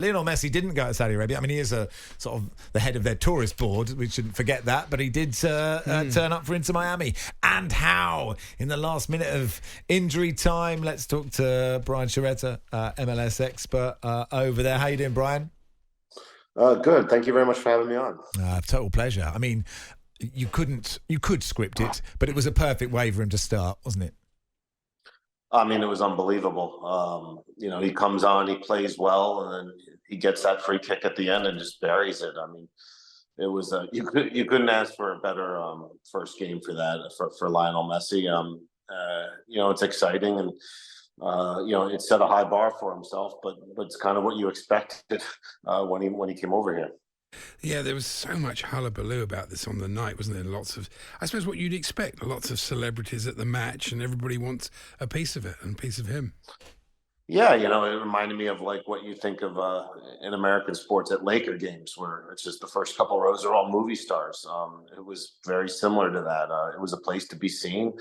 Lionel Messi didn't go to Saudi Arabia. I mean, he is a sort of the head of their tourist board. We shouldn't forget that. But he did turn up for Inter Miami. And how? In the last minute of injury time. Let's talk to Brian Sciaretta, MLS expert over there. How you doing, Brian? Good. Thank you very much for having me on. Total pleasure. I mean, you could script it, but it was a perfect way for him to start, wasn't it? I mean, it was unbelievable. He comes on, he plays well, and then he gets that free kick at the end and just buries it. I mean, it was you couldn't ask for a better first game for that for Lionel Messi. It's exciting, and it set a high bar for himself, but it's kind of what you expected when he came over here. Yeah, there was so much hullabaloo about this on the night, wasn't there? Lots of, I suppose, what you'd expect. Lots of celebrities at the match, and everybody wants a piece of it and a piece of him. Yeah, it reminded me of like what you think of in American sports at Laker games, where it's just the first couple rows are all movie stars. It was very similar to that. It was a place to be seen.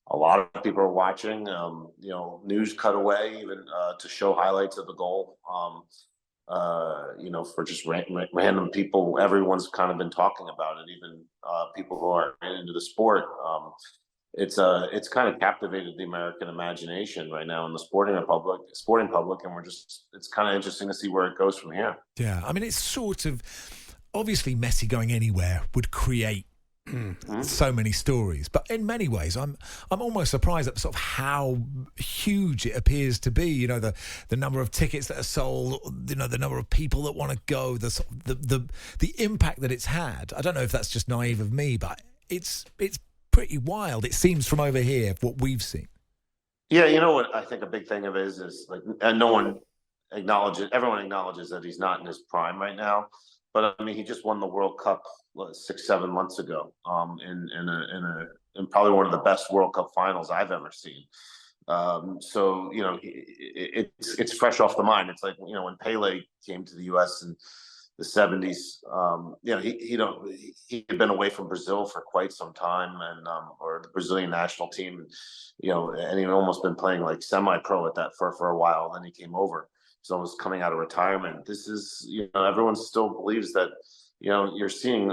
A lot of people are watching. News cut away even to show highlights of the goal. For just random people, everyone's kind of been talking about it, even people who are into the sport. It's kind of captivated the American imagination right now in the sporting public, and it's kind of interesting to see where it goes from here. Yeah, I mean, it's sort of obviously Messi going anywhere would create so many stories, but in many ways I'm almost surprised at sort of how huge it appears to be. The number of tickets that are sold, the number of people that want to go, the impact that it's had. I don't know if that's just naive of me, but it's pretty wild, it seems, from over here, what we've seen. Yeah, you know what I think a big thing of it is like, and everyone acknowledges that he's not in his prime right now. But I mean, he just won the World Cup 6-7 months ago, in probably one of the best World Cup finals I've ever seen. So it's fresh off the mind. It's like when Pele came to the U.S. in the 70s. He'd been away from Brazil for quite some time, and or the Brazilian national team, and he'd almost been playing like semi-pro at that for a while. Then he came over. He's almost coming out of retirement. This is, everyone still believes that, you're seeing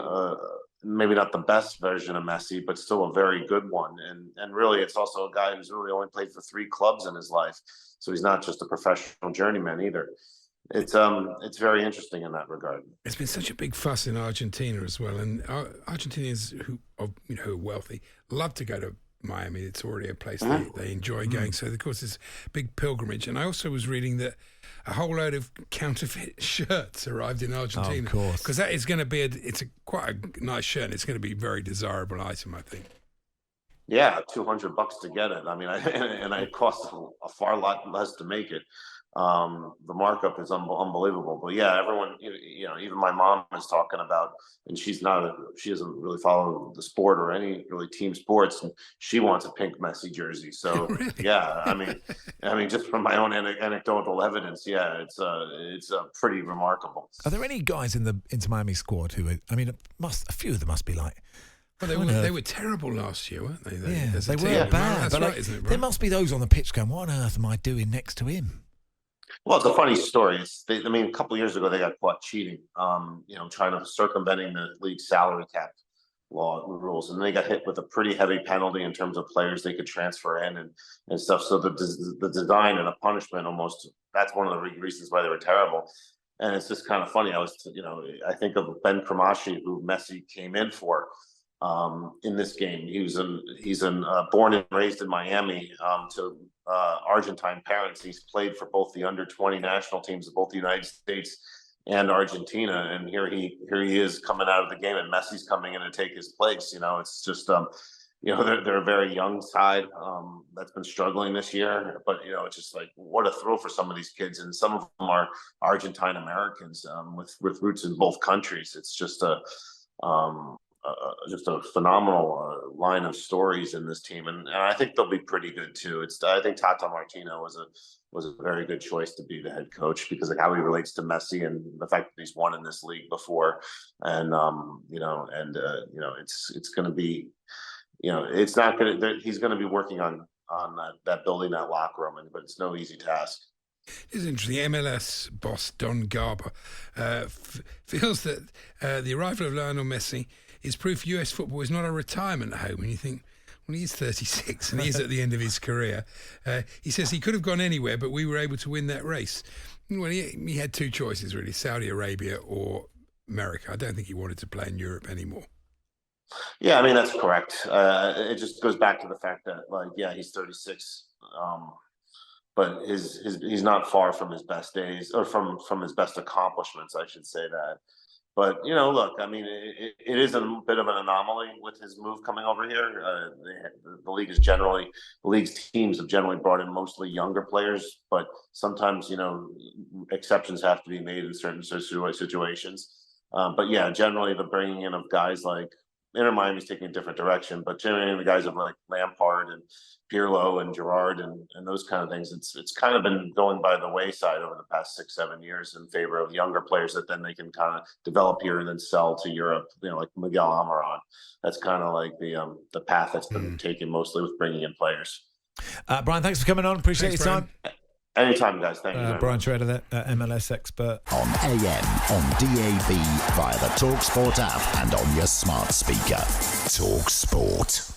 maybe not the best version of Messi, but still a very good one. And really, it's also a guy who's really only played for 3 clubs in his life. So he's not just a professional journeyman either. It's very interesting in that regard. It's been such a big fuss in Argentina as well. And Argentinians who are wealthy love to go to Miami. It's already a place they enjoy going. So, of course, it's a big pilgrimage. And I also was reading that a whole load of counterfeit shirts arrived in Argentina. Of course. Because that is going to be quite a nice shirt, and it's going to be a very desirable item, I think. Yeah, $200 to get it. I mean, it costs a far lot less to make it. The markup is unbelievable. But yeah, everyone, even my mom is talking about, and she doesn't really follow the sport or any really team sports, and she wants a pink Messi jersey. So Really? Yeah, I mean, just from my own anecdotal evidence, yeah, it's pretty remarkable. Are there any guys in the Inter Miami squad who a few of them must be like, well, they were terrible last year, weren't they? They were bad. That's But right, isn't it? Right? There must be those on the pitch going, what on earth am I doing next to him? Well, it's a funny story. A couple of years ago, they got caught cheating, trying to circumventing the league's salary cap rules. And they got hit with a pretty heavy penalty in terms of players they could transfer in and stuff. So the design and a punishment that's one of the reasons why they were terrible. And it's just kind of funny. I think of Ben Cramashi, who Messi came in for in this game. He's born and raised in Miami to Argentine parents. He's played for both the under-20 national teams of both the United States and Argentina, and here he is coming out of the game, and Messi's coming in to take his place. It's just they're a very young side that's been struggling this year, but it's just like, what a thrill for some of these kids, and some of them are Argentine Americans with roots in both countries. It's just a phenomenal line of stories in this team, and I think they'll be pretty good too. I think Tata Martino was a very good choice to be the head coach because of how he relates to Messi and the fact that he's won in this league before, and it's going to be, it's not going to. He's going to be working on that building that locker room, but it's no easy task. This is interesting. MLS boss Don Garber feels that the arrival of Lionel Messi is proof US football is not a retirement home. And you think, well, he's 36 and he's at the end of his career. He says he could have gone anywhere, but we were able to win that race. Well, he had two choices, really, Saudi Arabia or America. I don't think he wanted to play in Europe anymore. Yeah, I mean, that's correct. It just goes back to the fact that, like, yeah, he's 36. But he's not far from his best days, or from his best accomplishments, I should say that. But, you know, look, I mean, it is a bit of an anomaly with his move coming over here. The league's teams have generally brought in mostly younger players, but sometimes, you know, exceptions have to be made in certain situations. But yeah, generally the bringing in of guys like Inter Miami's taking a different direction, but generally the guys of like Lampard and Pirlo and Gerrard and those kind of things, it's kind of been going by the wayside over the past 6-7 years in favor of younger players that then they can kind of develop here and then sell to Europe. You know, like Miguel Almiron. That's kind of like the path that's been taken mostly with bringing in players. Brian, thanks for coming on. Appreciate your time. Anytime, guys. Thank you. Brian Sciaretta, MLS expert. On AM, on DAB, via the talkSPORT app and on your smart speaker. talkSPORT.